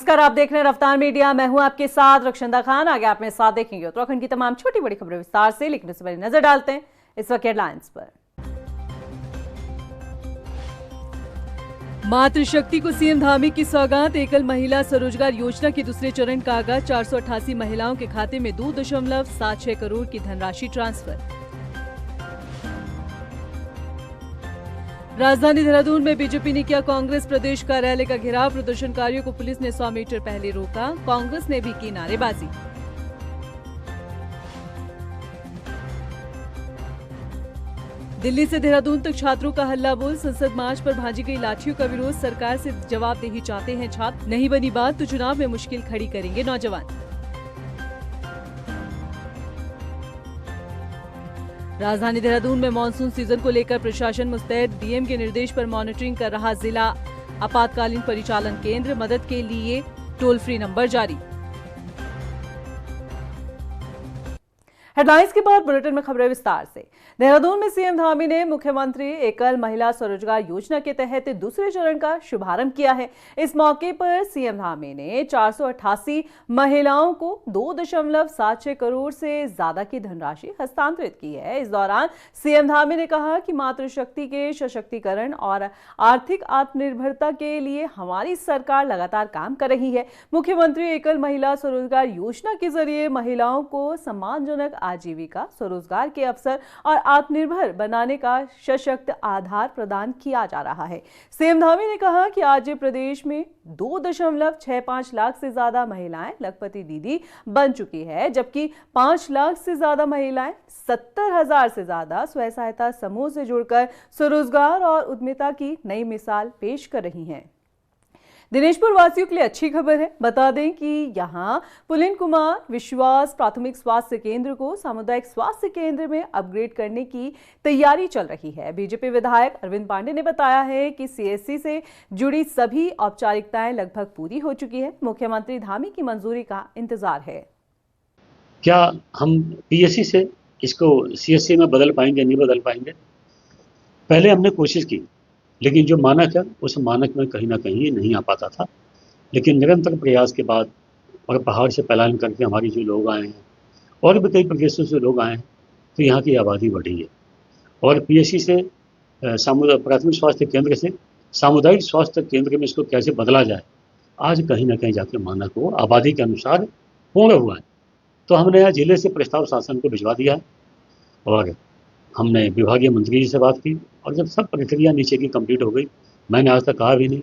नमस्कार, आप देख रहे हैं रफ्तार मीडिया। मैं हूं आपके साथ रक्षंदा खान। आगे आप मेरे साथ देखेंगे उत्तराखंड की तमाम छोटी बड़ी खबरें विस्तार से, लेकिन उससे पहले नजर डालते हैं इस वक्त हेडलाइंस पर। मातृशक्ति को सीएम धामी की सौगात। एकल महिला स्वरोजगार योजना के दूसरे चरण का आगाज। 488 महिलाओं के खाते में 2.76 करोड़ की धनराशि ट्रांसफर। राजधानी देहरादून में बीजेपी ने किया कांग्रेस प्रदेश कार्यालय का घेराव। प्रदर्शनकारियों को पुलिस ने 100 मीटर पहले रोका। कांग्रेस ने भी की नारेबाजी। दिल्ली से देहरादून तक छात्रों का हल्ला बोल। संसद मार्च पर भांजी गई लाठियों का विरोध। सरकार से जवाबदेही चाहते हैं छात्र। नहीं बनी बात तो चुनाव में मुश्किल खड़ी करेंगे नौजवान। राजधानी देहरादून में मानसून सीजन को लेकर प्रशासन मुस्तैद। डीएम के निर्देश पर मॉनिटरिंग कर रहा जिला आपातकालीन परिचालन केंद्र। मदद के लिए टोल फ्री नंबर जारी। हेडलाइंस के बाद बुलेटिन में खबरें विस्तार से। देहरादून में सीएम धामी ने मुख्यमंत्री एकल महिला स्वरोजगार योजना के तहत दूसरे चरण का शुभारंभ किया है। इस मौके पर सीएम धामी ने 488 महिलाओं को 2.76 करोड़ से ज्यादा की धनराशि हस्तांतरित की है। इस दौरान सीएम धामी ने कहा कि मातृशक्ति के सशक्तिकरण और आर्थिक आत्मनिर्भरता के लिए हमारी सरकार लगातार काम कर रही है। मुख्यमंत्री एकल महिला स्वरोजगार योजना के जरिए महिलाओं को सम्मानजनक आजीविका, स्वरोजगार के अवसर और आत्मनिर्भर बनाने का सशक्त आधार प्रदान किया जा रहा है। सीएम धामी ने कहा कि आज प्रदेश में 2.65 लाख से ज्यादा महिलाएं लखपति दीदी बन चुकी है, जबकि 5 लाख से ज्यादा महिलाएं 70,000 से ज्यादा स्वयं सहायता समूह से जुड़कर स्वरोजगार और उद्यमिता की नई मिसाल पेश कर रही हैं। दिनेशपुर वासियों के लिए अच्छी खबर है। बता दें कि यहां पुलिन कुमार विश्वास प्राथमिक स्वास्थ्य केंद्र को सामुदायिक स्वास्थ्य केंद्र में अपग्रेड करने की तैयारी चल रही है। बीजेपी विधायक अरविंद पांडे ने बताया है कि सीएससी से जुड़ी सभी औपचारिकताएं लगभग पूरी हो चुकी है। मुख्यमंत्री धामी की मंजूरी का इंतजार है। क्या हम पीएससी से इसको सीएससी में बदल पाएंगे, नहीं बदल पाएंगे? पहले हमने कोशिश की, लेकिन जो मानक है उस मानक में कहीं ना कहीं नहीं आ पाता था। लेकिन निरंतर प्रयास के बाद और पहाड़ से पलायन करके हमारी जो लोग आए हैं और भी कई प्रदेशों से लोग आए हैं, तो यहाँ की आबादी बढ़ी है। और पीएससी से प्राथमिक स्वास्थ्य केंद्र से सामुदायिक स्वास्थ्य केंद्र में इसको कैसे बदला जाए, आज कहीं ना कहीं जाके मानक वो आबादी के अनुसार पूर्ण हुआ है। तो हमने यहाँ जिले से प्रस्ताव शासन को भिजवा दिया है और हमने विभागीय मंत्री जी से बात की और जब सब प्रक्रिया नीचे की कंप्लीट हो गई, मैंने आज तक कहा भी नहीं।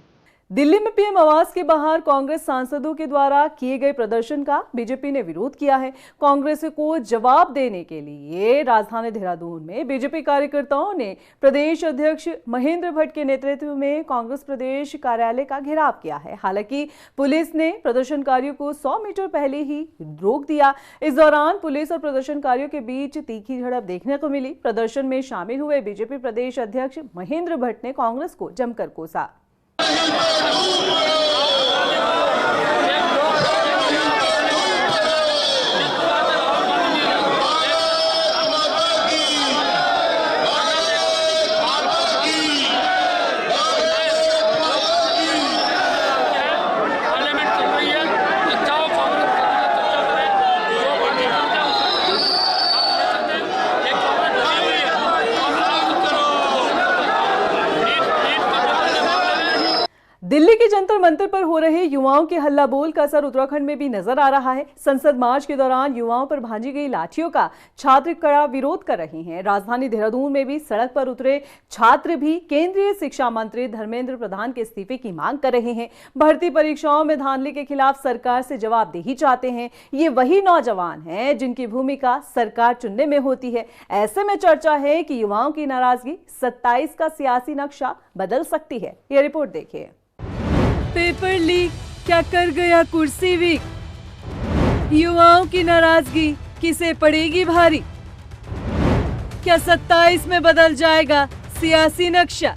दिल्ली में पीएम आवास के बाहर कांग्रेस सांसदों के द्वारा किए गए प्रदर्शन का बीजेपी ने विरोध किया है। कांग्रेस को जवाब देने के लिए राजधानी देहरादून में बीजेपी कार्यकर्ताओं ने प्रदेश अध्यक्ष महेंद्र भट्ट के नेतृत्व में कांग्रेस प्रदेश कार्यालय का घेराव किया है। हालांकि पुलिस ने प्रदर्शनकारियों को 100 मीटर पहले ही रोक दिया। इस दौरान पुलिस और प्रदर्शनकारियों के बीच तीखी झड़प देखने को मिली। प्रदर्शन में शामिल हुए बीजेपी प्रदेश अध्यक्ष महेंद्र भट्ट ने कांग्रेस को जमकर कोसा। दिल्ली के जंतर मंतर पर हो रहे युवाओं के हल्ला बोल का असर उत्तराखंड में भी नजर आ रहा है। संसद मार्च के दौरान युवाओं पर भांजी गई लाठियों का छात्र कड़ा विरोध कर रहे हैं। राजधानी देहरादून में भी सड़क पर उतरे छात्र भी केंद्रीय शिक्षा मंत्री धर्मेंद्र प्रधान के इस्तीफे की मांग कर रहे हैं। भर्ती परीक्षाओं में धांधली के खिलाफ सरकार से जवाबदेही चाहते हैं। ये वही नौजवान हैं जिनकी भूमिका सरकार चुनने में होती है। ऐसे में चर्चा है कि युवाओं की नाराजगी 27 का सियासी नक्शा बदल सकती है। ये रिपोर्ट देखिए। पेपर लीक क्या कर गया कुर्सी वीक। युवाओं की नाराजगी किसे पड़ेगी भारी। क्या 27 में बदल जाएगा सियासी नक्शा।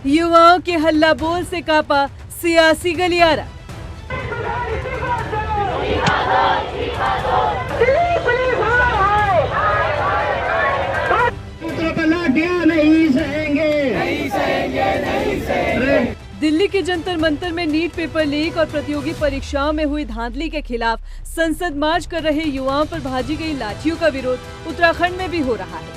युवाओं के हल्ला बोल से कांपा सियासी गलियारा। दिल्ली के जंतर मंतर में नीट पेपर लीक और प्रतियोगी परीक्षाओं में हुई धांधली के खिलाफ संसद मार्च कर रहे युवाओं पर भाजी गई लाठियों का विरोध उत्तराखंड में भी हो रहा है।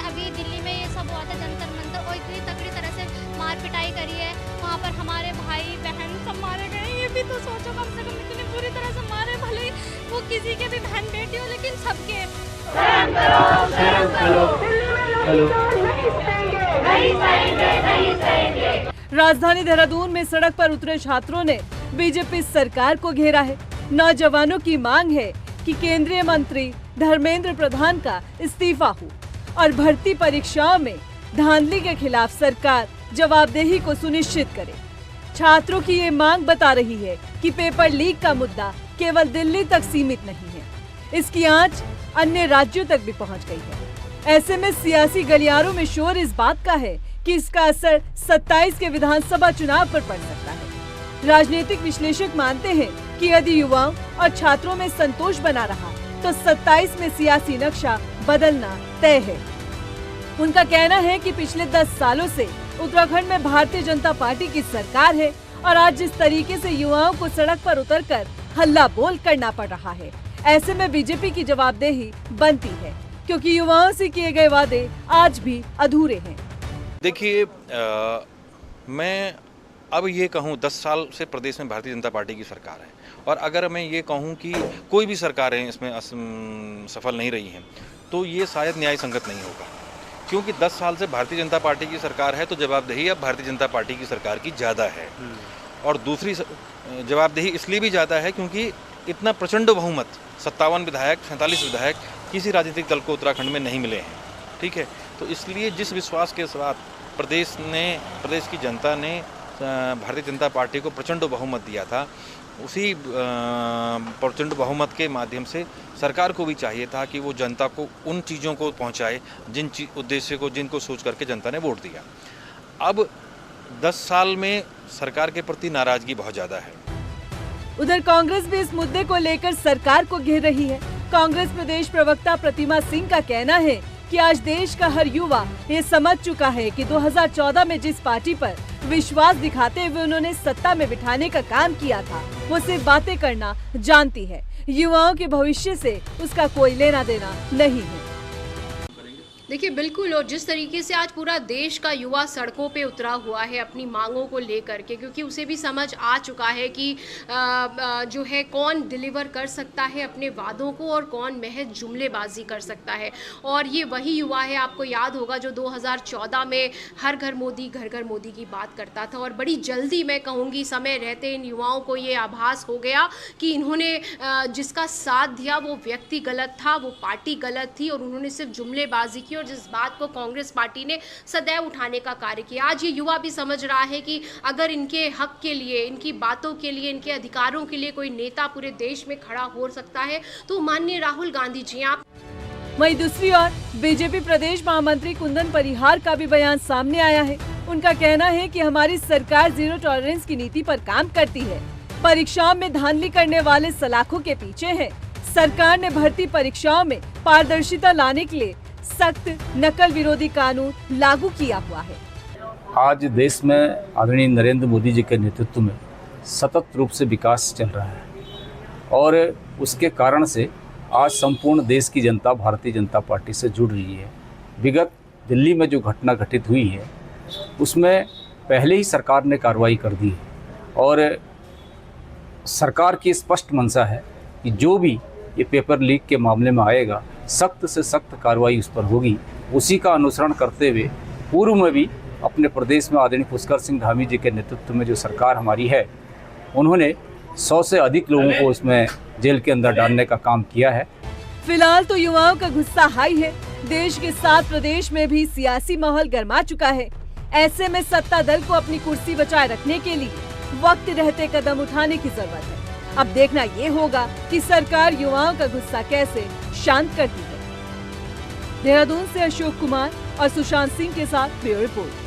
अभी दिल्ली में ये सब हुआ था जंतर मंतर और इतनी तगड़ी तरह से मार पिटाई करी है, वहाँ पर हमारे भाई बहन सब मारे गए। ये भी तो सोचो कम से कम इतनी बुरी तरह से मारे, भले ही वो किसी के भी बहन बेटी हो, लेकिन सबके राजधानी देहरादून में सड़क पर उतरे छात्रों ने बीजेपी सरकार को घेरा है। नौजवानों की मांग है कि केंद्रीय मंत्री धर्मेंद्र प्रधान का इस्तीफा हो और भर्ती परीक्षाओं में धांधली के खिलाफ सरकार जवाबदेही को सुनिश्चित करे। छात्रों की ये मांग बता रही है कि पेपर लीक का मुद्दा केवल दिल्ली तक सीमित नहीं है, इसकी आंच अन्य राज्यों तक भी पहुंच गई है। ऐसे में सियासी गलियारों में शोर इस बात का है कि इसका असर 27 के विधानसभा चुनाव पर पड़ सकता है। राजनीतिक विश्लेषक मानते हैं कि यदि युवाओं और छात्रों में संतोष बना रहा तो 27 में सियासी नक्शा बदलना तय है। उनका कहना है कि पिछले 10 सालों से उत्तराखंड में भारतीय जनता पार्टी की सरकार है और आज जिस तरीके से युवाओं को सड़क पर उतरकर हल्ला बोल करना पड़ रहा है, ऐसे में बीजेपी की जवाबदेही बनती है, क्योंकि युवाओं से किए गए वादे आज भी अधूरे हैं। देखिए, मैं अब ये कहूँ 10 साल से प्रदेश में भारतीय जनता पार्टी की सरकार है, और अगर मैं ये कहूँ कि कोई भी सरकारें इसमें सफल नहीं रही हैं तो ये शायद न्याय संगत नहीं होगा, क्योंकि 10 साल से भारतीय जनता पार्टी की सरकार है तो जवाबदेही अब भारतीय जनता पार्टी की सरकार की ज़्यादा है। और दूसरी जवाबदेही इसलिए भी ज़्यादा है क्योंकि इतना प्रचंड बहुमत 57 विधायक 47 विधायक किसी राजनीतिक दल को उत्तराखंड में नहीं मिले हैं। ठीक है, तो इसलिए जिस विश्वास के साथ प्रदेश की जनता ने भारतीय जनता पार्टी को प्रचंड बहुमत दिया था, उसी प्रचंड बहुमत के माध्यम से सरकार को भी चाहिए था कि वो जनता को उन चीज़ों को पहुंचाए जिन उद्देश्य को जिनको सोच करके जनता ने वोट दिया। अब 10 साल में सरकार के प्रति नाराजगी बहुत ज़्यादा है। उधर कांग्रेस भी इस मुद्दे को लेकर सरकार को घेर रही है। कांग्रेस प्रदेश प्रवक्ता प्रतिमा सिंह का कहना है कि आज देश का हर युवा ये समझ चुका है कि 2014 में जिस पार्टी पर विश्वास दिखाते हुए उन्होंने सत्ता में बिठाने का काम किया था, वो सिर्फ बातें करना जानती है, युवाओं के भविष्य से उसका कोई लेना देना नहीं है। देखिए बिल्कुल, और जिस तरीके से आज पूरा देश का युवा सड़कों पे उतरा हुआ है अपनी मांगों को लेकर के, क्योंकि उसे भी समझ आ चुका है कि जो है कौन डिलीवर कर सकता है अपने वादों को और कौन महज जुमलेबाजी कर सकता है। और ये वही युवा है, आपको याद होगा, जो 2014 में हर घर मोदी घर घर मोदी की बात करता था। और बड़ी जल्दी, मैं कहूँगी समय रहते, इन युवाओं को ये आभास हो गया कि इन्होंने जिसका साथ दिया वो व्यक्ति गलत था, वो पार्टी गलत थी, और उन्होंने सिर्फ जुमलेबाजी की और जिस बात को कांग्रेस पार्टी ने सदैव उठाने का कार्य किया। आज ये युवा भी समझ रहा है कि अगर इनके हक के लिए, इनकी बातों के लिए, इनके अधिकारों के लिए कोई नेता पूरे देश में खड़ा हो सकता है तो माननीय राहुल गांधी जी। आप वहीं दूसरी ओर बीजेपी प्रदेश महामंत्री कुंदन परिहार का भी बयान सामने आया है। उनका कहना है कि हमारी सरकार जीरो टॉलरेंस की नीति पर काम करती है, परीक्षाओं में धांधली करने वाले सलाखों के पीछे है। सरकार ने भर्ती परीक्षाओं में पारदर्शिता लाने के लिए सख्त नकल विरोधी कानून लागू किया हुआ है। आज देश में आदरणीय नरेंद्र मोदी जी के नेतृत्व में सतत रूप से विकास चल रहा है, और उसके कारण से आज संपूर्ण देश की जनता भारतीय जनता पार्टी से जुड़ रही है। विगत दिल्ली में जो घटना घटित हुई है उसमें पहले ही सरकार ने कार्रवाई कर दी है, और सरकार की स्पष्ट मंशा है कि जो भी ये पेपर लीक के मामले में आएगा सख्त से सख्त कार्रवाई उस पर होगी। उसी का अनुसरण करते हुए पूर्व में भी अपने प्रदेश में आदरणीय पुष्कर सिंह धामी जी के नेतृत्व में जो सरकार हमारी है, उन्होंने 100 से अधिक लोगों को उसमें जेल के अंदर डालने का काम किया है। फिलहाल तो युवाओं का गुस्सा हाई है। देश के 7 प्रदेश में भी सियासी माहौल गर्मा चुका है। ऐसे में सत्ता दल को अपनी कुर्सी बचाए रखने के लिए वक्त रहते कदम उठाने की जरूरत है। अब देखना ये होगा कि सरकार युवाओं का गुस्सा कैसे शांत करती है। देहरादून से अशोक कुमार और सुशांत सिंह के साथ ब्यूरो रिपोर्ट।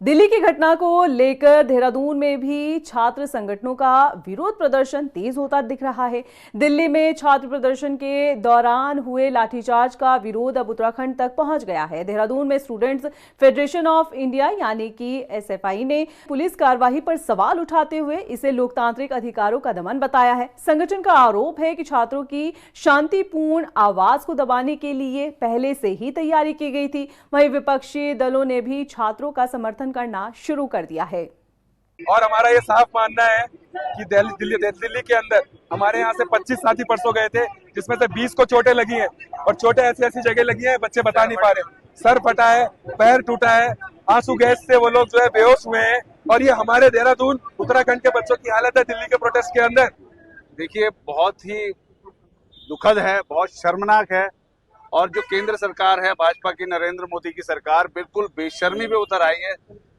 दिल्ली की घटना को लेकर देहरादून में भी छात्र संगठनों का विरोध प्रदर्शन तेज होता दिख रहा है। दिल्ली में छात्र प्रदर्शन के दौरान हुए लाठीचार्ज का विरोध अब उत्तराखंड तक पहुंच गया है। देहरादून में स्टूडेंट्स फेडरेशन ऑफ इंडिया यानी कि एसएफआई ने पुलिस कार्रवाई पर सवाल उठाते हुए इसे लोकतांत्रिक अधिकारों का दमन बताया है। संगठन का आरोप है कि छात्रों की शांतिपूर्ण आवाज को दबाने के लिए पहले से ही तैयारी की गई थी। वहीं विपक्षी दलों ने भी छात्रों का समर्थन करना शुरू कर दिया है। और हमारा ये साफ मानना है कि दिल्ली के अंदर हमारे यहाँ से 25 साथी परसों गए थे, जिसमें से 20 को चोटें लगी हैं और चोटें ऐसी जगह लगी हैं बच्चे बता नहीं पा रहे। सर फटा है, पैर टूटा है, आंसू गैस से वो लोग जो है बेहोश हुए हैं। और ये हमारे देहरादून उत्तराखंड के बच्चों की हालत है दिल्ली के प्रोटेस्ट के अंदर। देखिए, बहुत ही दुखद है, बहुत शर्मनाक है। और जो केंद्र सरकार है, भाजपा की नरेंद्र मोदी की सरकार, बिल्कुल बेशर्मी पे उतर आई है।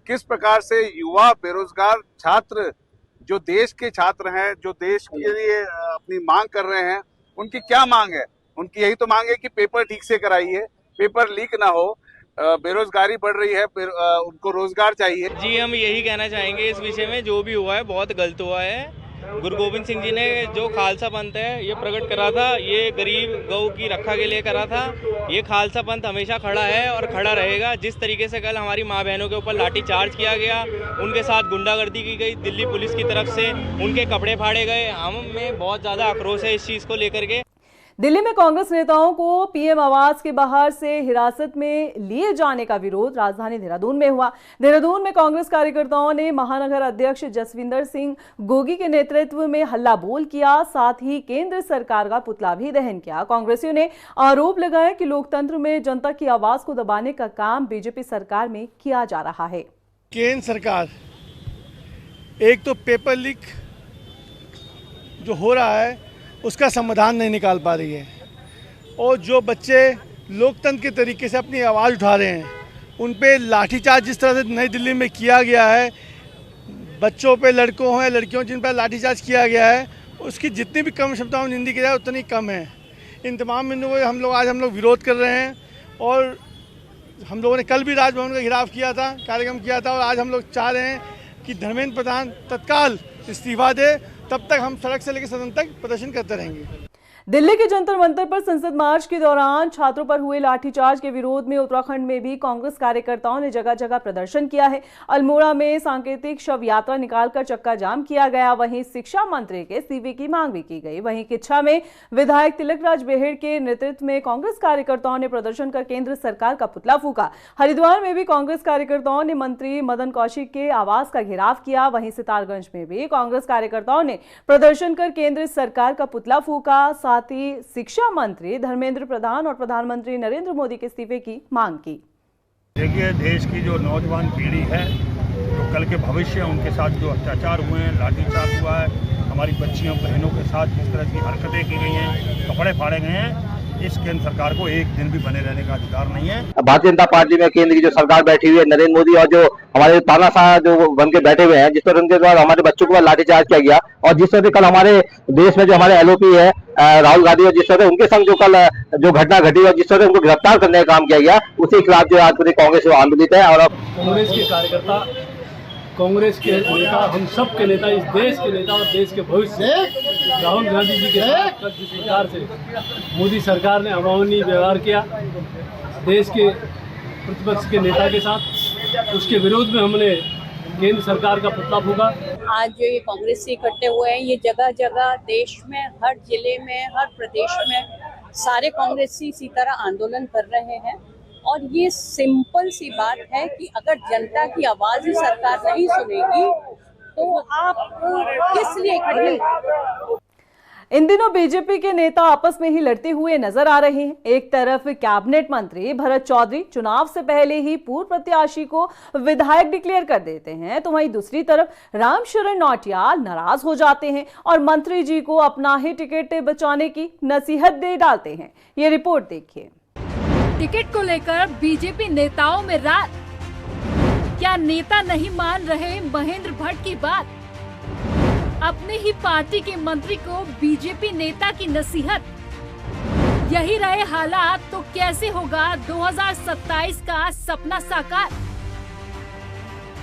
किस प्रकार से युवा बेरोजगार छात्र, जो देश के छात्र हैं, जो देश के लिए अपनी मांग कर रहे हैं, उनकी क्या मांग है? उनकी यही तो मांग है कि पेपर ठीक से कराइए, पेपर लीक ना हो। बेरोजगारी बढ़ रही है, उनको रोजगार चाहिए। जी, हम यही कहना चाहेंगे इस विषय में, जो भी हुआ है बहुत गलत हुआ है। गुरु गोविंद सिंह जी ने जो खालसा पंथ है ये प्रकट करा था, ये गरीब गौ की रक्षा के लिए करा था। ये खालसा पंथ हमेशा खड़ा है और खड़ा रहेगा। जिस तरीके से कल हमारी माँ बहनों के ऊपर लाठी चार्ज किया गया, उनके साथ गुंडागर्दी की गई दिल्ली पुलिस की तरफ से, उनके कपड़े फाड़े गए, हमें बहुत ज़्यादा आक्रोश है इस चीज़ को लेकर के। दिल्ली में कांग्रेस नेताओं को पीएम आवास के बाहर से हिरासत में लिए जाने का विरोध राजधानी देहरादून में हुआ। देहरादून में कांग्रेस कार्यकर्ताओं ने महानगर अध्यक्ष जसविंदर सिंह गोगी के नेतृत्व में हल्ला बोल किया, साथ ही केंद्र सरकार का पुतला भी दहन किया। कांग्रेसियों ने आरोप लगाया कि लोकतंत्र में जनता की आवाज को दबाने का काम बीजेपी सरकार में किया जा रहा है। केंद्र सरकार एक तो पेपर लीक जो हो रहा है उसका समाधान नहीं निकाल पा रही है, और जो बच्चे लोकतंत्र के तरीके से अपनी आवाज़ उठा रहे हैं उन पे लाठीचार्ज जिस तरह से नई दिल्ली में किया गया है, बच्चों पे, लड़कों हैं, लड़कियों जिन पर लाठीचार्ज किया गया है, उसकी जितनी भी कम क्षमताओं में निंदा की जाए उतनी कम है। इन तमाम बिंदुओं को हम लोग विरोध कर रहे हैं। और हम लोगों ने कल भी राजभवन का घेराव किया था, कार्यक्रम किया था, और आज हम लोग चाह रहे हैं कि धर्मेंद्र प्रधान तत्काल इस्तीफा दे। तब तक हम सड़क से लेकर सदन तक प्रदर्शन करते रहेंगे। दिल्ली के जंतर मंतर पर संसद मार्च के दौरान छात्रों पर हुए लाठीचार्ज के विरोध में उत्तराखंड में भी कांग्रेस कार्यकर्ताओं ने जगह जगह प्रदर्शन किया है। अल्मोड़ा में सांकेतिक शव यात्रा निकालकर चक्का जाम किया गया। वहीं शिक्षा मंत्री के इस्तीफे की मांग भी की गई। वहीं किच्छा में विधायक तिलकराज बेहेड़ के नेतृत्व में कांग्रेस कार्यकर्ताओं ने प्रदर्शन कर केंद्र सरकार का पुतला फूका। हरिद्वार में भी कांग्रेस कार्यकर्ताओं ने मंत्री मदन कौशिक के आवास का घेराव किया। वहीं सितारगंज में भी कांग्रेस कार्यकर्ताओं ने प्रदर्शन कर केंद्र सरकार का पुतला फूका। साथ ही शिक्षा मंत्री धर्मेंद्र प्रधान और प्रधानमंत्री नरेंद्र मोदी के इस्तीफे की मांग की। देखिए, देश की जो नौजवान पीढ़ी है, जो कल के भविष्य है, उनके साथ जो अत्याचार हुए हैं, लाठीचार्ज हुआ है, हमारी बच्चियों बहनों के साथ जिस तरह की हरकतें की गई हैं, कपड़े फाड़े गए हैं, इस केंद्र सरकार को एक दिन भी बने रहने का अधिकार नहीं है। भारतीय जनता पार्टी में केंद्र की जो सरकार बैठी हुई है, नरेंद्र मोदी और जो हमारे तानाशाह जो बन के बैठे हुए हैं, जिस पर उनके द्वारा हमारे बच्चों को लाठीचार्ज किया गया, और जिस तरह कल हमारे देश में जो हमारे एलओपी है राहुल गांधी, और जिस तरह उनके संग जो कल जो घटना घटी और जिस तरह उनको गिरफ्तार करने का काम किया गया, उसी के खिलाफ जो आज पूरी कांग्रेस आंदोलित है। और अब कांग्रेस के कार्यकर्ता, कांग्रेस के नेता, हम सब के नेता, इस देश के नेता और देश के भविष्य राहुल गांधी जी के साथ जिस प्रकार से मोदी सरकार ने अमानवीय व्यवहार किया देश के प्रतिपक्ष के नेता के साथ, उसके विरोध में हमने केंद्र सरकार का पुतला फूका। आज जो ये कांग्रेस से इकट्ठे हुए हैं, ये जगह जगह देश में, हर जिले में, हर प्रदेश में सारे कांग्रेसी इसी तरह आंदोलन कर रहे हैं। और ये सिंपल सी बात है कि अगर जनता की आवाज ही सरकार नहीं सुनेगी तो आप किस लिए खड़े। इन दिनों बीजेपी के नेता आपस में ही लड़ते हुए नजर आ रहे हैं। एक तरफ कैबिनेट मंत्री भरत चौधरी चुनाव से पहले ही पूर्व प्रत्याशी को विधायक डिक्लेयर कर देते हैं, तो वहीं दूसरी तरफ रामशरण नौटियाल नाराज हो जाते हैं और मंत्री जी को अपना ही टिकट बचाने की नसीहत दे डालते हैं। ये रिपोर्ट देखिए। टिकट को लेकर बीजेपी नेताओं में रात। क्या नेता नहीं मान रहे महेंद्र भट्ट की बात? अपने ही पार्टी के मंत्री को बीजेपी नेता की नसीहत। यही रहे हालात तो कैसे होगा 2027 का सपना साकार?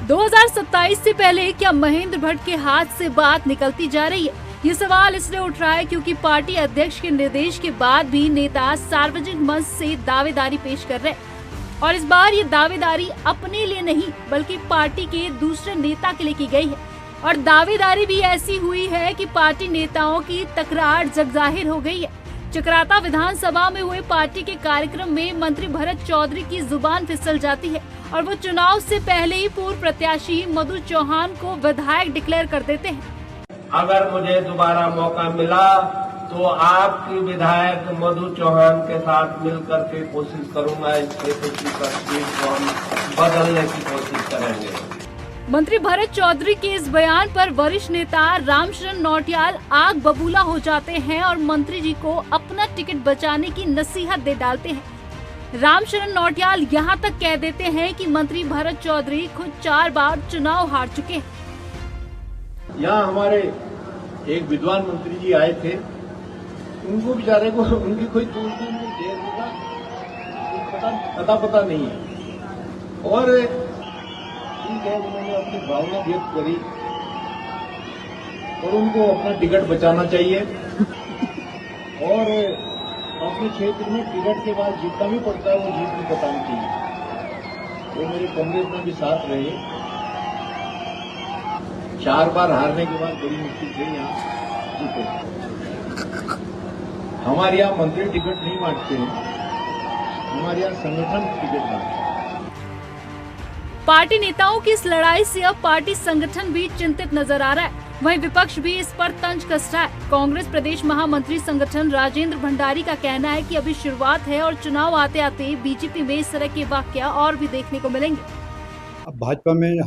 2027 से पहले क्या महेंद्र भट्ट के हाथ से बात निकलती जा रही है? ये सवाल इसलिए उठ रहा है क्योंकि पार्टी अध्यक्ष के निर्देश के बाद भी नेता सार्वजनिक मंच से दावेदारी पेश कर रहे हैं और इस बार ये दावेदारी अपने लिए नहीं बल्कि पार्टी के दूसरे नेता के लिए की गई है और दावेदारी भी ऐसी हुई है कि पार्टी नेताओं की तकरार जगजाहिर हो गई है। चकराता विधानसभा में हुए पार्टी के कार्यक्रम में मंत्री भरत चौधरी की जुबान फिसल जाती है और वो चुनाव से पहले ही पूर्व प्रत्याशी मधु चौहान को विधायक डिक्लेयर कर देते हैं। अगर मुझे दोबारा मौका मिला तो आपकी विधायक मधु चौहान के साथ मिलकर के कोशिश करूंगा, इस क्षेत्र की तस्वीर को हम बदलने की कोशिश करेंगे। मंत्री भरत चौधरी के इस बयान पर वरिष्ठ नेता रामशरण नौटियाल आग बबूला हो जाते हैं और मंत्री जी को अपना टिकट बचाने की नसीहत दे डालते हैं। रामशरण नौटियाल यहाँ तक कह देते हैं कि मंत्री भरत चौधरी खुद 4 बार चुनाव हार चुके हैं। यहाँ हमारे एक विद्वान मंत्री जी आए थे, उनको बेचारे को उनकी कोई दूर में जेल होगा पता नहीं है और ठीक है उन्होंने अपनी भावना व्यक्त करी और उनको अपना टिकट बचाना चाहिए और अपने क्षेत्र में टिकट के बाद जितना भी पड़ता है वो जीत भी बतानी चाहिए। वो मेरे कांग्रेस में भी साथ रहे, 4 बार हारने के बाद बड़ी मुश्किल से यहाँ जीते। हमारे यहाँ मंत्री टिकट नहीं बांटते हैं, हमारे यहाँ संगठन टिकट बांटते हैं। पार्टी नेताओं की इस लड़ाई से अब पार्टी संगठन भी चिंतित नजर आ रहा है। वहीं विपक्ष भी इस पर तंज कस रहा है। कांग्रेस प्रदेश महामंत्री संगठन राजेंद्र भंडारी का कहना है कि अभी शुरुआत है और चुनाव आते आते बीजेपी में इस तरह के वाकया और भी देखने को मिलेंगे। अब भाजपा में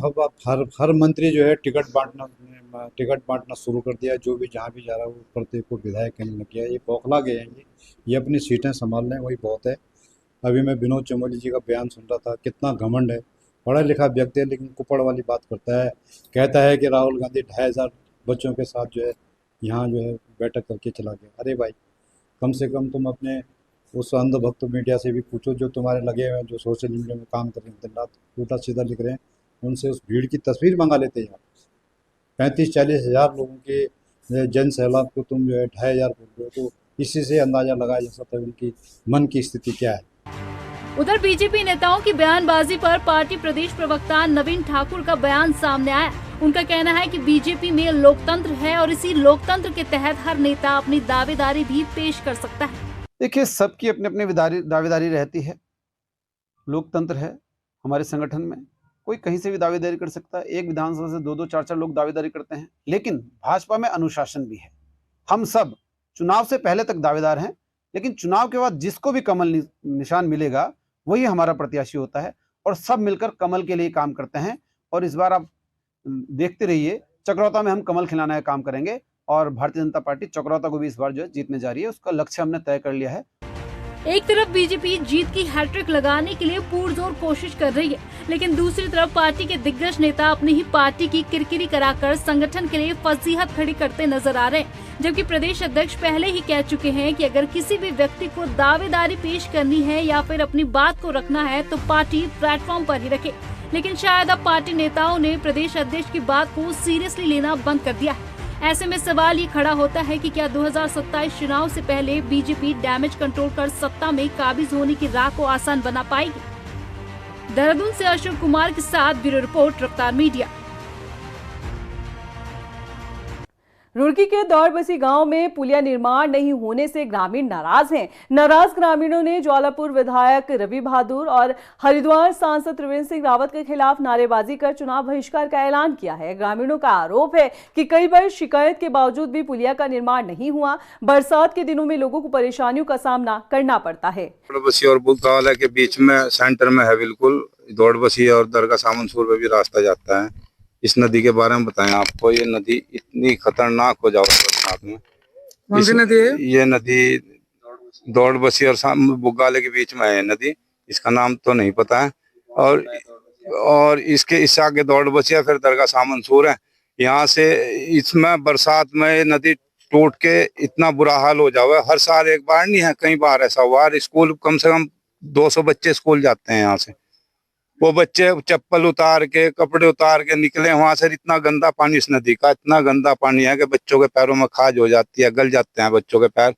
हर मंत्री जो है टिकट बांटना शुरू कर दिया। जो भी जहाँ भी जा रहा है वो प्रत्येक को विधायक कहने लग गया। ये बौखला गए हैं, ये अपनी सीटें संभाल लें वही बहुत है। अभी मैं विनोद चमोली जी का बयान सुन रहा था, कितना घमंड है। पढ़ा लिखा व्यक्ति है लेकिन कुपड़ वाली बात करता है। कहता है कि राहुल गांधी 2500 बच्चों के साथ जो है यहाँ जो है बैठक करके चला गया। अरे भाई, कम से कम तुम अपने उस अंधभक्त मीडिया से भी पूछो जो तुम्हारे लगे हुए हैं, जो सोशल मीडिया में काम कर रहे हैं, दिन रात उल्टा सीधा लिख रहे हैं, उनसे उस भीड़ की तस्वीर मंगा लेते हैं। 35-40 हज़ार लोगों के जन सैलाब को तुम जो है 2500 बोल रहे हो, तो इसी से अंदाजा लगाया जा सकता है उनकी मन की स्थिति क्या है। उधर बीजेपी नेताओं की बयानबाजी पर पार्टी प्रदेश प्रवक्ता नवीन ठाकुर का बयान सामने आया। उनका कहना है कि बीजेपी में लोकतंत्र है और इसी लोकतंत्र के तहत हर नेता अपनी दावेदारी भी पेश कर सकता है। देखिए, सबकी अपनी अपनी दावेदारी रहती है। लोकतंत्र है हमारे संगठन में, कोई कहीं से भी दावेदारी कर सकता है। एक विधानसभा से 2-2, 4-4 लोग दावेदारी करते हैं, लेकिन भाजपा में अनुशासन भी है। हम सब चुनाव से पहले तक दावेदार हैं, लेकिन चुनाव के बाद जिसको भी कमल निशान मिलेगा वही हमारा प्रत्याशी होता है और सब मिलकर कमल के लिए काम करते हैं। और इस बार आप देखते रहिए, चकरौता में हम कमल खिलाने का काम करेंगे और भारतीय जनता पार्टी चकरौता को भी इस बार जो है जीतने जा रही है। उसका लक्ष्य हमने तय कर लिया है। एक तरफ बीजेपी जीत की हैट्रिक लगाने के लिए पुरजोर कोशिश कर रही है, लेकिन दूसरी तरफ पार्टी के दिग्गज नेता अपनी ही पार्टी की किरकिरी कराकर संगठन के लिए फजीहत खड़ी करते नजर आ रहे हैं। जबकि प्रदेश अध्यक्ष पहले ही कह चुके हैं कि अगर किसी भी व्यक्ति को दावेदारी पेश करनी है या फिर अपनी बात को रखना है तो पार्टी प्लेटफॉर्म पर ही रखे। लेकिन शायद अब पार्टी नेताओं ने प्रदेश अध्यक्ष की बात को सीरियसली लेना बंद कर दिया है। ऐसे में सवाल ये खड़ा होता है कि क्या 2027 चुनाव से पहले बीजेपी डैमेज कंट्रोल कर सत्ता में काबिज होने की राह को आसान बना पाएगी। देहरादून से अशोक कुमार के साथ ब्यूरो रिपोर्ट, रफ्तार मीडिया। रुड़की के दौड़बसी गांव में पुलिया निर्माण नहीं होने से ग्रामीण नाराज हैं। नाराज ग्रामीणों ने ज्वालापुर विधायक रवि बहादुर और हरिद्वार सांसद त्रिवेंद्र सिंह रावत के खिलाफ नारेबाजी कर चुनाव बहिष्कार का ऐलान किया है। ग्रामीणों का आरोप है कि कई बार शिकायत के बावजूद भी पुलिया का निर्माण नहीं हुआ। बरसात के दिनों में लोगों को परेशानियों का सामना करना पड़ता है। दौड़बसी और बुलतावाला के बीच में सेंटर में है, बिल्कुल दौड़बसी और दरगाह सामनसूर में भी रास्ता जाता है। इस नदी के बारे में बताएं आपको। ये नदी इतनी खतरनाक हो जाओ बरसात में। कौन सी नदी है? ये नदी दौड़बसी और बुग्गाले के बीच में है नदी, इसका नाम तो नहीं पता है। और इसके आगे दौड़बसी है, फिर दरगाह सामनसूर है। यहाँ से इसमें बरसात में नदी टूट के इतना बुरा हाल हो जाओ। हर साल एक बार नहीं है, कई बार ऐसा हुआ। स्कूल कम से कम 200 बच्चे स्कूल जाते हैं यहाँ से। वो बच्चे चप्पल उतार के कपड़े उतार के निकले वहां से। इतना गंदा पानी इस नदी का, इतना गंदा पानी है कि बच्चों के पैरों में खाज हो जाती है, गल जाते हैं बच्चों के पैर।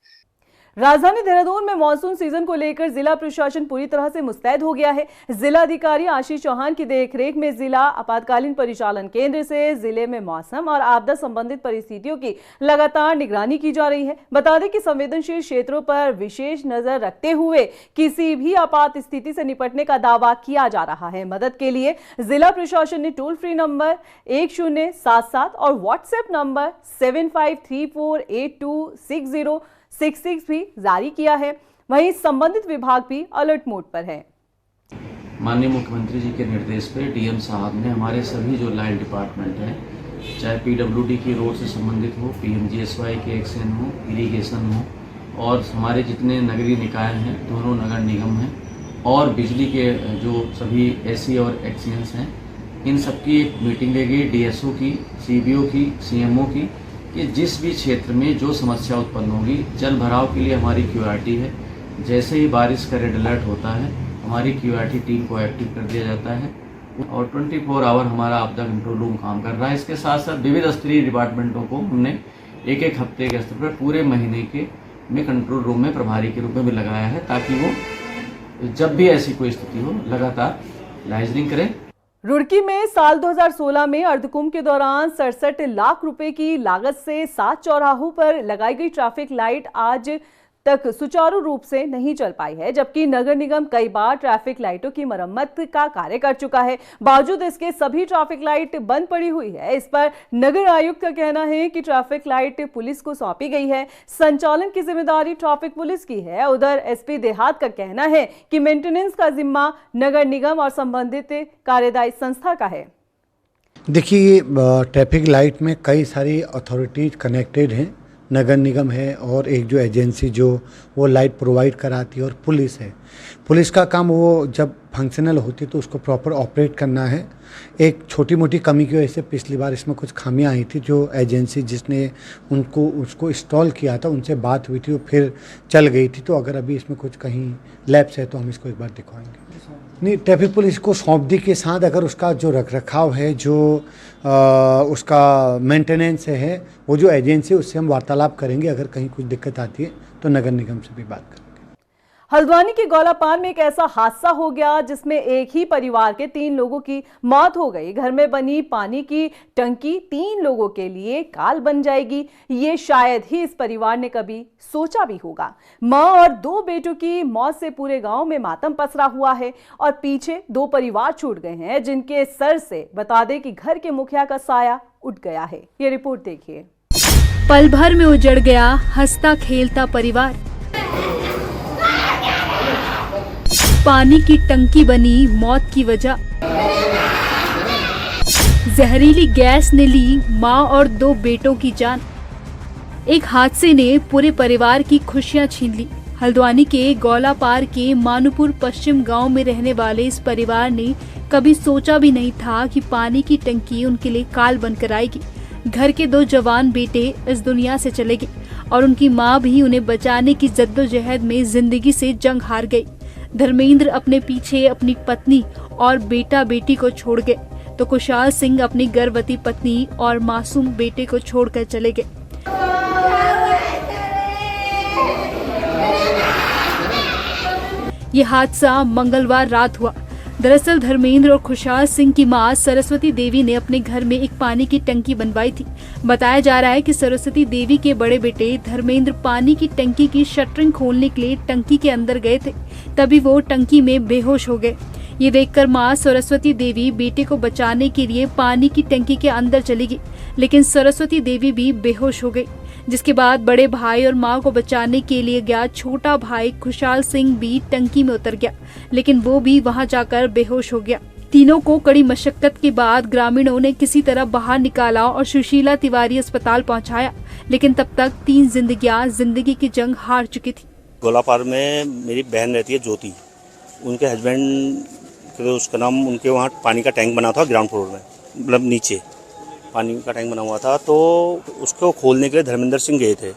राजधानी देहरादून में मानसून सीजन को लेकर जिला प्रशासन पूरी तरह से मुस्तैद हो गया है। जिला अधिकारी आशीष चौहान की देखरेख में जिला आपातकालीन परिचालन केंद्र से जिले में मौसम और आपदा संबंधित परिस्थितियों की लगातार निगरानी की जा रही है। बता दें कि संवेदनशील क्षेत्रों पर विशेष नजर रखते हुए किसी भी आपात स्थिति से निपटने का दावा किया जा रहा है। मदद के लिए जिला प्रशासन ने टोल फ्री नंबर 1077 और व्हाट्सएप नंबर 7534826066 भी जारी किया है। वहीं संबंधित विभाग भी अलर्ट मोड पर है। माननीय मुख्यमंत्री जी के निर्देश पे डीएम साहब ने हमारे सभी जो लाइन डिपार्टमेंट हैं, चाहे पीडब्ल्यूडी की रोड से संबंधित हो, पीएमजीएसवाई के एक्शन हो, इरिगेशन हो, और हमारे जितने नगरीय निकाय हैं, दोनों नगर निगम हैं, और बिजली के जो सभी एसी और एक्सीएंस हैं, इन सबकी एक मीटिंग ली गई, डीएसओ की, सीबीओ की, सीएमओ की, कि जिस भी क्षेत्र में जो समस्या उत्पन्न होगी, जल भराव के लिए हमारी क्यूआरटी है। जैसे ही बारिश का रेड अलर्ट होता है, हमारी क्यूआरटी टीम को एक्टिव कर दिया जाता है और 24 आवर हमारा आपदा कंट्रोल रूम काम कर रहा है। इसके साथ साथ विविध स्तरीय डिपार्टमेंटों को हमने एक हफ्ते के स्तर पर पूरे महीने के में कंट्रोल रूम में प्रभारी के रूप में भी लगाया है, ताकि वो जब भी ऐसी कोई स्थिति हो लगातार लाइजनिंग करें। रुड़की में साल 2016 में अर्धकुंभ के दौरान 67 लाख रुपए की लागत से 7 चौराहों पर लगाई गई ट्रैफिक लाइट आज तक सुचारू रूप से नहीं चल पाई है, जबकि नगर निगम कई बार ट्रैफिक लाइटों की मरम्मत का कार्य कर चुका है। बावजूद इसके सभी ट्रैफिक लाइट बंद पड़ी हुई है। इस पर नगर आयुक्त का कहना है कि ट्रैफिक लाइट पुलिस को सौंपी गई है, संचालन की जिम्मेदारी ट्रैफिक पुलिस की है। उधर एसपी देहात का कहना है कि मेंटेनेंस का जिम्मा नगर निगम और संबंधित कार्यदायी संस्था का है। देखिए, ट्रैफिक लाइट में कई सारी अथॉरिटीज कनेक्टेड हैं। नगर निगम है और एक जो एजेंसी जो वो लाइट प्रोवाइड कराती है, और पुलिस है। पुलिस का काम वो जब फंक्शनल होती तो उसको प्रॉपर ऑपरेट करना है। एक छोटी मोटी कमी की वजह से पिछली बार इसमें कुछ खामियां आई थी। जो एजेंसी जिसने उसको इंस्टॉल किया था उनसे बात हुई थी, वो फिर चल गई थी। तो अगर अभी इसमें कुछ कहीं लैप्स है तो हम इसको एक बार दिखवाएंगे। नहीं, ट्रैफिक पुलिस को सौंप दी के साथ अगर उसका जो रखरखाव है, जो उसका मेंटेनेंस है, वो जो एजेंसी है उससे हम वार्तालाप करेंगे। अगर कहीं कुछ दिक्कत आती है तो नगर निगम से भी बात करेंगे। हल्द्वानी के गौलापार में एक ऐसा हादसा हो गया जिसमें एक ही परिवार के 3 लोगों की मौत हो गई। घर में बनी पानी की टंकी 3 लोगों के लिए काल बन जाएगी, ये शायद ही इस परिवार ने कभी सोचा भी होगा। मां और 2 बेटों की मौत से पूरे गांव में मातम पसरा हुआ है और पीछे 2 परिवार छूट गए हैं, जिनके सर से बता दें कि घर के मुखिया का साया उठ गया है। ये रिपोर्ट देखिए। पल भर में उजड़ गया हंसता खेलता परिवार। पानी की टंकी बनी मौत की वजह। जहरीली गैस ने ली मां और 2 बेटों की जान। एक हादसे ने पूरे परिवार की खुशियां छीन ली। हल्द्वानी के गौलापार के मानूपुर पश्चिम गांव में रहने वाले इस परिवार ने कभी सोचा भी नहीं था कि पानी की टंकी उनके लिए काल बनकर आएगी। घर के 2 जवान बेटे इस दुनिया से चले गए और उनकी मां भी उन्हें बचाने की जद्दोजहद में जिंदगी से जंग हार गई। धर्मेंद्र अपने पीछे अपनी पत्नी और बेटा बेटी को छोड़ गए, तो कुशाल सिंह अपनी गर्भवती पत्नी और मासूम बेटे को छोड़कर चले गए। ये हादसा मंगलवार रात हुआ। दरअसल धर्मेंद्र और खुशाल सिंह की मां सरस्वती देवी ने अपने घर में एक पानी की टंकी बनवाई थी। बताया जा रहा है कि सरस्वती देवी के बड़े बेटे धर्मेंद्र पानी की टंकी की शटरिंग खोलने के लिए टंकी के अंदर गए थे, तभी वो टंकी में बेहोश हो गए। ये देखकर मां सरस्वती देवी बेटे को बचाने के लिए पानी की टंकी के अंदर चली गई, लेकिन सरस्वती देवी भी बेहोश हो गई। जिसके बाद बड़े भाई और मां को बचाने के लिए गया छोटा भाई खुशाल सिंह भी टंकी में उतर गया, लेकिन वो भी वहां जाकर बेहोश हो गया। तीनों को कड़ी मशक्कत के बाद ग्रामीणों ने किसी तरह बाहर निकाला और सुशीला तिवारी अस्पताल पहुंचाया, लेकिन तब तक 3 जिंदगियां जिंदगी की जंग हार चुकी थी। गौलापार में मेरी बहन रहती है ज्योति, उनके हस्बैंड उसका नाम, उनके वहाँ पानी का टैंक बना था ग्राउंड फ्लोर में, मतलब नीचे पानी का टैंक बना हुआ था। तो उसको खोलने के लिए धर्मेंद्र सिंह गए थे,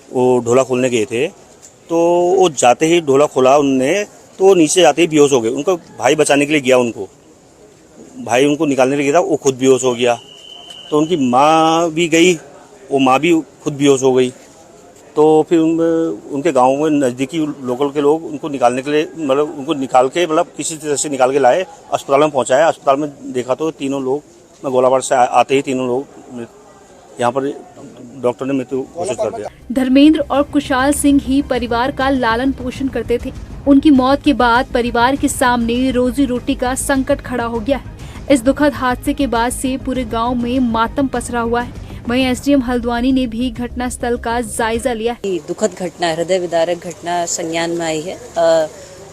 वो ढोला खोलने गए थे। तो वो जाते ही ढोला खोला उनने, तो वो नीचे जाते ही बेहोश हो गए। उनको भाई बचाने के लिए गया, भाई उनको निकालने के लिए गया था, वो खुद बेहोश हो गया। तो उनकी माँ भी गई, वो माँ भी खुद बेहोश हो गई। तो फिर उनके गांव में नज़दीकी लोकल के लोग उनको निकालने के लिए मतलब उनको निकाल के मतलब किसी तरह से निकाल के लाए, अस्पताल में पहुंचाया। अस्पताल में देखा तो तीनों लोग गोलाबार से आते ही तीनों लोग यहाँ पर डॉक्टर ने मृत्यु घोषित कर दिया। धर्मेंद्र और कुशाल सिंह ही परिवार का लालन पोषण करते थे। उनकी मौत के बाद परिवार के सामने रोजी रोटी का संकट खड़ा हो गया है। इस दुखद हादसे के बाद से पूरे गांव में मातम पसरा हुआ है। वहीं एसडीएम हल्द्वानी ने भी घटना स्थल का जायजा लिया है। दुखद घटना, हृदय विदारक घटना संज्ञान में आई है।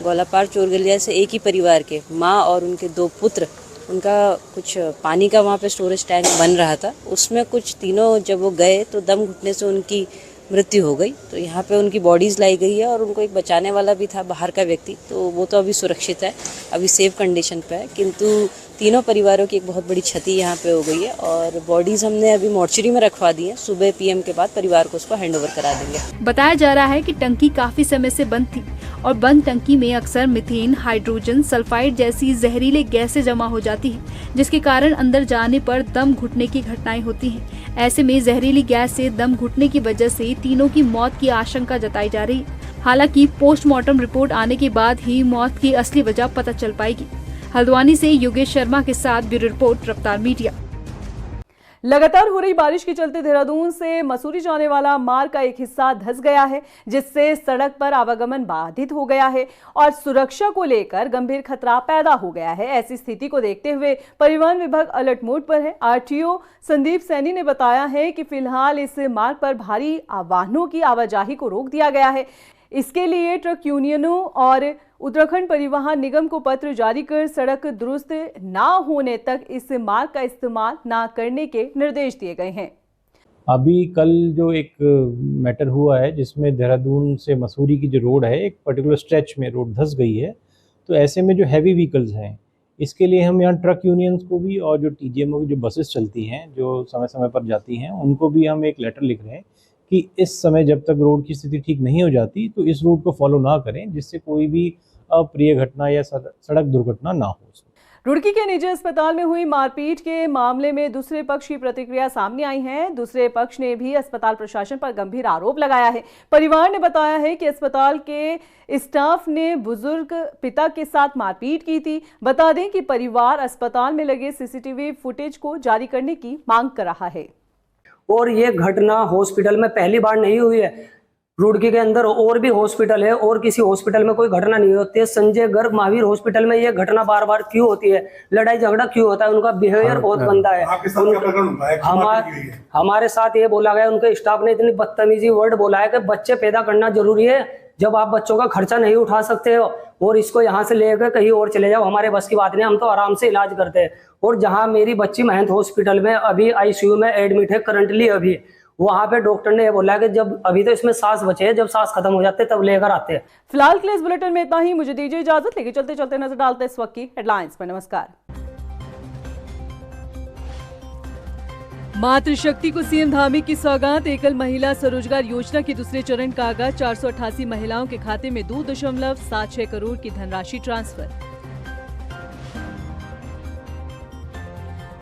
गोलापार चोरगलिया से एक ही परिवार के माँ और उनके 2 पुत्र, उनका कुछ पानी का वहाँ पे स्टोरेज टैंक बन रहा था, उसमें कुछ तीनों जब वो गए तो दम घुटने से उनकी मृत्यु हो गई। तो यहाँ पे उनकी बॉडीज लाई गई है और उनको एक बचाने वाला भी था बाहर का व्यक्ति, तो वो तो अभी सुरक्षित है, अभी सेफ कंडीशन पे है। किंतु तीनों परिवारों की एक बहुत बड़ी क्षति यहाँ पे हो गई है और बॉडीज हमने अभी मॉर्चरी में रखवा दी है। सुबह पीएम के बाद परिवार को उसको हैंडओवर करा देंगे। बताया जा रहा है कि टंकी काफी समय से बंद थी और बंद टंकी में अक्सर मीथेन, हाइड्रोजन सल्फाइड जैसी जहरीले गैसें जमा हो जाती है, जिसके कारण अंदर जाने पर दम घुटने की घटनाएं होती हैं। ऐसे में जहरीली गैस से दम घुटने की वजह से तीनों की मौत की आशंका जताई जा रही है। हालांकि पोस्टमार्टम रिपोर्ट आने के बाद ही मौत की असली वजह पता चल पाएगी। हल्द्वानी से योगेश शर्मा के साथ ब्यूरो रिपोर्ट, रफ्तार मीडिया। लगातार हो रही बारिश के चलते देहरादून से मसूरी जाने वाला मार्ग का एक हिस्सा धंस गया है, जिससे सड़क पर आवागमन बाधित हो गया है और सुरक्षा को लेकर गंभीर खतरा पैदा हो गया है। ऐसी स्थिति को देखते हुए परिवहन विभाग अलर्ट मोड पर है। आरटीओ संदीप सैनी ने बताया है कि फिलहाल इस मार्ग पर भारी वाहनों की आवाजाही को रोक दिया गया है। इसके लिए ट्रक यूनियनों और उत्तराखंड परिवहन निगम को पत्र जारी कर सड़क दुरुस्त न होने तक इस मार्ग का इस्तेमाल न करने के निर्देश दिए गए हैं। अभी कल जो एक मैटर हुआ है जिसमें देहरादून से मसूरी की जो रोड है, एक पर्टिकुलर स्ट्रेच में रोड धंस गई है, तो ऐसे में जो हैवी व्हीकल्स हैं इसके लिए हम यहाँ ट्रक यूनियंस को भी और जो टीजीएमओ की जो बसेस चलती हैं जो समय समय पर जाती हैं उनको भी हम एक लेटर लिख रहे हैं कि इस समय जब तक रोड की स्थिति ठीक नहीं हो जाती तो इस रूट को फॉलो ना करें, जिससे कोई भी अप्रिय घटना या सड़क दुर्घटना ना हो। रुड़की के निजी अस्पताल में हुई मारपीट के मामले में दूसरे पक्ष की प्रतिक्रिया सामने आई है। दूसरे पक्ष ने भी अस्पताल प्रशासन पर गंभीर आरोप लगाया है। परिवार ने बताया है कि अस्पताल के स्टाफ ने बुजुर्ग पिता के साथ मारपीट की थी। बता दें कि परिवार अस्पताल में लगे सीसीटीवी फुटेज को जारी करने की मांग कर रहा है। और ये घटना हॉस्पिटल में पहली बार नहीं हुई है। रुड़की के अंदर और भी हॉस्पिटल है और किसी हॉस्पिटल में कोई घटना नहीं होती है। संजय गर्ग महावीर हॉस्पिटल में ये घटना बार बार क्यों होती है, लड़ाई झगड़ा क्यों होता है, उनका बिहेवियर बहुत गंदा है। हमारे साथ ये बोला गया, उनके स्टाफ ने इतनी बदतमीजी वर्ड बोला है कि बच्चे पैदा करना जरूरी है जब आप बच्चों का खर्चा नहीं उठा सकते हो और इसको यहाँ से लेकर कहीं और चले जाओ, हमारे बस की बात नहीं, हम तो आराम से इलाज करते हैं। और जहाँ मेरी बच्ची महंत हॉस्पिटल में अभी आईसीयू में एडमिट है करंटली, अभी वहाँ पे डॉक्टर ने ये बोला कि जब अभी तो इसमें सांस बचे है, जब सांस खत्म हो जाते तब लेकर आते हैं। फिलहाल के लिए इस बुलेटिन में इतना ही। मुझे दीजिए इजाजत, लेके चलते चलते नजर डालते इस वक्त की हेडलाइंस पर। नमस्कार। मातृशक्ति को सीएम धामी की सौगात। एकल महिला स्वरोजगार योजना के दूसरे चरण का आगाज। 488 महिलाओं के खाते में 2.76 करोड़ की धनराशि ट्रांसफर।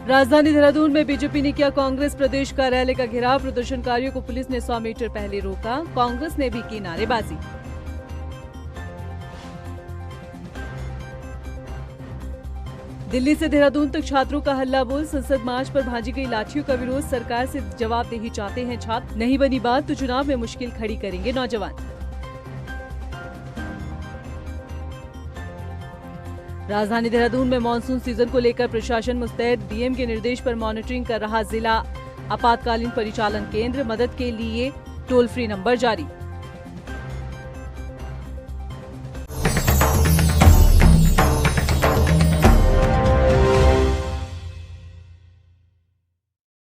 राजधानी देहरादून में बीजेपी ने किया कांग्रेस प्रदेश कार्यालय का घेराव। प्रदर्शनकारियों को पुलिस ने 100 मीटर पहले रोका। कांग्रेस ने भी की नारेबाजी। दिल्ली से देहरादून तक छात्रों का हल्ला बोल। संसद मार्च पर भांजी गई लाठियों का विरोध। सरकार से जवाबदेही चाहते हैं छात्र। नहीं बनी बात तो चुनाव में मुश्किल खड़ी करेंगे नौजवान। राजधानी देहरादून में मानसून सीजन को लेकर प्रशासन मुस्तैद। डीएम के निर्देश पर मॉनिटरिंग कर रहा जिला आपातकालीन परिचालन केंद्र। मदद के लिए टोल फ्री नंबर जारी।